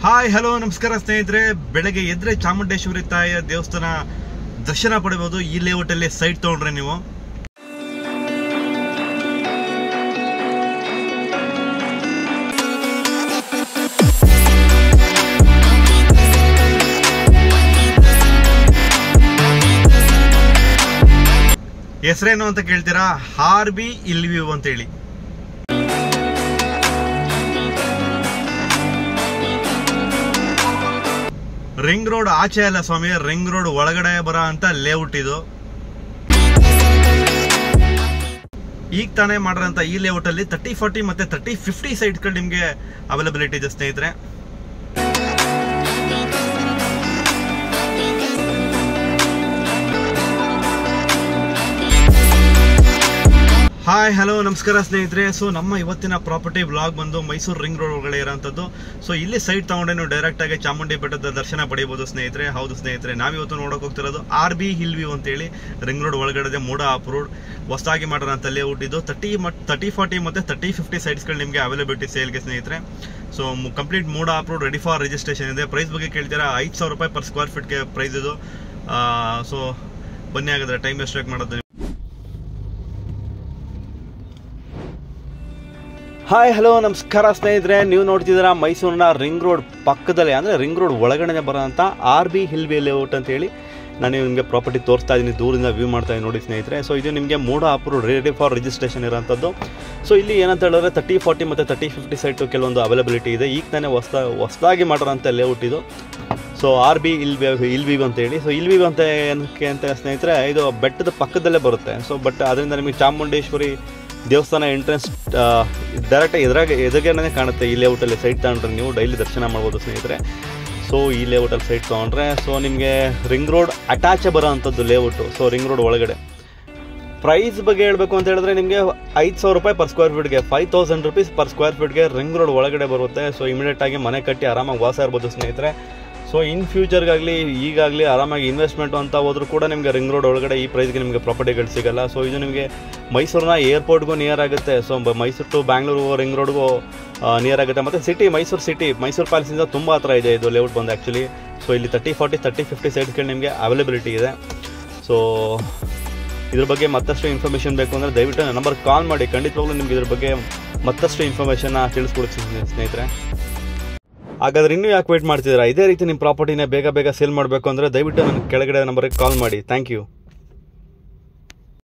Hi hello ನಮಸ್ಕಾರ ಸ್ನೇಹಿತರೆ. ಬೆಳಗ್ಗೆ ಎದ್ರೆ ಚಾಮುಂಡೇಶ್ವರಿ ತಾಯಿಯ ದೇವಸ್ಥಾನ ದರ್ಶನ ಪಡೆಯಬಹುದು ಈ ಲೇಔಟ್ ಅಲ್ಲಿ ಸೈಟ್ ತಗೊಂಡ್ರೆ ನೀವು. ಹೆಸರೇನು ಅಂತ ಕೇಳ್ತೀರಾ? ಆರ್ಬಿ ಹಿಲ್ ವ್ಯೂ ಅಂತ ಹೇಳಿ. ರಿಂಗ್ ರೋಡ್ ಆಚೆ ಅಲ್ಲ ಸ್ವಾಮಿ, ರಿಂಗ್ ರೋಡ್ ಒಳಗಡೆ ಬರ ಅಂತ ಲೇಔಟ್ ಇದು. ಈಗ ತಾನೇ ಮಾಡಿರೋಂಥ ಈ ಲೇಔಟ್ ಅಲ್ಲಿ 30-40 ಮತ್ತೆ 30-50 ಸೈಟ್ಗಳು ನಿಮಗೆ ಅವೈಲಬಿಲಿಟಿ ಇದೆ ಸ್ನೇಹಿತರೆ. ಹಾಯ್ ಹಲೋ ನಮಸ್ಕಾರ ಸ್ನೇಹಿತರೆ. ಸೊ ನಮ್ಮ ಇವತ್ತಿನ ಪ್ರಾಪರ್ಟಿ ವ್ಲಾಗ್ ಬಂದು ಮೈಸೂರು ರಿಂಗ್ ರೋಡ್ ಒಳಗಡೆ ಇರೋಂಥದ್ದು. ಸೊ ಇಲ್ಲಿ ಸೈಟ್ ತಗೊಂಡೆ ನೀವು ಡೈರೆಕ್ಟ್ ಆಗಿ ಚಾಮುಂಡಿ ಬೆಟ್ಟದ ದರ್ಶನ ಪಡೆಯಬಹುದು ಸ್ನೇಹಿತರೆ. ಹೌದು ಸ್ನೇಹಿತರೆ, ನಾವಿವತ್ತು ನೋಡೋಕೆ ಹೋಗ್ತಿರೋದು ಆರ್ಬಿ ಹಿಲ್ ವ್ಯೂ ಅಂತೇಳಿ. ರಿಂಗ್ ರೋಡ್ ಒಳಗಡೆ ಮೂಡ ಆಫ್ ರೋಡ್ ಹೊಸದಾಗಿ ಮಾಡಿರೋಂಥ ಲೇಔಟ್ ಇದು. 30-40 ಮತ್ತೆ 30-50 ಸೈಟ್ಸ್ಗಳು ನಿಮಗೆ ಅವೈಲಬಿಲಿಟಿ ಸೇಲ್ಗೆ ಸ್ನೇಹಿತರೆ. So complete MUDA of road ready for registration ಇದೆ. ಪ್ರೈಸ್ ಬಗ್ಗೆ ಕೇಳ್ತೀರಾ? 5,000 ರೂಪಾಯಿ ಪರ್ ಸ್ಕ್ವೇರ್ ಫೀಟ್ಗೆ ಪ್ರೈಸ್ ಇದು. ಸೊ ಬನ್ನಿ, ಆಗಿದ್ರೆ ಟೈಮ್ ವೇಸ್ಟ್ ಮಾಡೋದು. ಹಾಯ್ ಹಲೋ ನಮಸ್ಕಾರ ಸ್ನೇಹಿತರೆ, ನೀವು ನೋಡ್ತಿದ್ದೀರಾ ಮೈಸೂರಿನ ರಿಂಗ್ ರೋಡ್ ಪಕ್ಕದಲ್ಲಿ, ಅಂದರೆ ರಿಂಗ್ ರೋಡ್ ಒಳಗಡೆ ಬರೋಂಥ ಆರ್ಬಿ ಹಿಲ್ ವ್ಯೂ ಲೇಔಟ್ ಅಂತೇಳಿ ನಾನು ನಿಮಗೆ ಪ್ರಾಪರ್ಟಿ ತೋರಿಸ್ತಾ ಇದ್ದೀನಿ. ದೂರಿಂದ ವ್ಯೂ ಮಾಡ್ತಾ ಇದ್ದೀನಿ ನೋಡಿ ಸ್ನೇಹಿತರೆ. ಸೊ ಇದು ನಿಮಗೆ MUDA approved ready for registration ಇರೋಂಥದ್ದು. ಸೊ ಇಲ್ಲಿ ಏನಂತ ಹೇಳಿದ್ರೆ 30-40 ಮತ್ತು 30-50 ಸೈಟು ಕೆಲವೊಂದು ಅವೈಲಬಿಲಿಟಿ ಇದೆ. ಈಗ ತಾನೇ ಹೊಸದಾಗಿ ಮಾಡಿರೋಂಥ ಲೇಔಟ್ ಇದು. ಸೊ ಆರ್ಬಿ ಹಿಲ್ ವ್ಯೂ ಅಂತೇಳಿ. ಸೊ ಹಿಲ್ ವ್ಯೂ ಅಂತ ಏನಕ್ಕೆ ಅಂತ ಸ್ನೇಹಿತರೆ, ಇದು ಬೆಟ್ಟದ ಪಕ್ಕದಲ್ಲೇ ಬರುತ್ತೆ. ಸೊ ಬಟ್ ಅದರಿಂದ ನಿಮಗೆ ಚಾಮುಂಡೇಶ್ವರಿ ದೇವಸ್ಥಾನ ಎಂಟ್ರೆನ್ಸ್ ಡೈರೆಕ್ಟಾಗಿ ಎದುರುಗೇನೆ ಕಾಣುತ್ತೆ. ಈ ಲೇಔಟಲ್ಲಿ ಸೈಟ್ ತಗೊಂಡ್ರೆ ನೀವು ಡೈಲಿ ದರ್ಶನ ಮಾಡ್ಬೋದು ಸ್ನೇಹಿತರೆ. ಸೊ ಈ ಲೇಔಟಲ್ಲಿ ಸೈಟ್ ತೊಗೊಂಡ್ರೆ ಸೊ ನಿಮಗೆ ರಿಂಗ್ ರೋಡ್ ಅಟ್ಯಾಚೇ ಬರೋ ಅಂಥದ್ದು ಲೇಔಟು. ಸೊ ರಿಂಗ್ ರೋಡ್ ಒಳಗಡೆ ಪ್ರೈಸ್ ಬಗ್ಗೆ ಹೇಳಬೇಕು ಅಂತ ಹೇಳಿದ್ರೆ ನಿಮಗೆ 5,000 ರೂಪಾಯಿ ಪರ್ ಸ್ಕ್ವೇರ್ ಫೀಟ್ಗೆ, 5,000 ರೂಪೀಸ್ ಪರ್ ಸ್ಕ್ವೇರ್ ಫೀಟ್ಗೆ ರಿಂಗ್ ರೋಡ್ ಒಳಗಡೆ ಬರುತ್ತೆ. ಸೊ ಇಮಿಡಿಯೇಟಾಗಿ ಮನೆ ಕಟ್ಟಿ ಆರಾಮಾಗಿ ವಾಸ ಇರ್ಬೋದು ಸ್ನೇಹಿತರೆ. ಸೊ ಇನ್ ಫ್ಯೂಚರ್ಗಾಗಲಿ ಈಗಾಗಲಿ ಆರಾಮಾಗಿ ಇನ್ವೆಸ್ಟ್ಮೆಂಟು ಅಂತ ಹೋದ್ರೂ ಕೂಡ ನಿಮಗೆ ರಿಂಗ್ ರೋಡ್ ಒಳಗಡೆ ಈ ಪ್ರೈಸ್ಗೆ ನಿಮಗೆ ಪ್ರಾಪರ್ಟಿಗಳು ಸಿಗೋಲ್ಲ. ಸೊ ಇದು ನಿಮಗೆ ಮೈಸೂರಿನ ಏರ್ಪೋರ್ಟ್ಗೂ ನಿಯರ್ ಆಗುತ್ತೆ. So Mysuru to Bangalore ring ರೋಡ್ಗೂ ನಿಯರ್ ಆಗುತ್ತೆ. ಮತ್ತು ಮೈಸೂರು ಪ್ಯಾಲೇಸಿಂದ ತುಂಬ ಹತ್ರ ಇದೆ ಇದು ಲೇಔಟ್ ಬಂದು ಆ್ಯಕ್ಚುಲಿ. ಸೊ ಇಲ್ಲಿ 30-40 30-50 ಸೈಟ್ಸ್ಗಳು ನಿಮಗೆ ಅವೈಲಬಿಲಿಟಿ ಇದೆ. ಸೊ ಇದ್ರ ಬಗ್ಗೆ ಮತ್ತಷ್ಟು ಇನ್ಫಾರ್ಮೇಷನ್ ಬೇಕು ಅಂದರೆ ದಯವಿಟ್ಟು ನನ್ನ ನಂಬರ್ ಕಾಲ್ ಮಾಡಿ. ಖಂಡಿತವಾಗ್ಲೂ ನಿಮ್ಗೆ ಇದ್ರ ಬಗ್ಗೆ ಮತ್ತಷ್ಟು ಇನ್ಫಾರ್ಮೇಷನ್ನ ತಿಳಿಸ್ಕೊಡ್ತೀನಿ ಸ್ನೇಹಿತರೆ. ಹಾಗಾದ್ರೆ ಇನ್ನೂ ಯಾಕೆ ವೇಟ್ ಮಾಡ್ತಿದ್ದೀರಾ? ಇದೇ ರೀತಿ ನಿಮ್ಮ ಪ್ರಾಪರ್ಟಿನ ಬೇಗ ಸೇಲ್ ಮಾಡಬೇಕು ಅಂದರೆ ದಯವಿಟ್ಟು ನನ್ನ ಕೆಳಗಡೆ ನಂಬರ್ಗೆ ಕಾಲ್ ಮಾಡಿ. Thank you.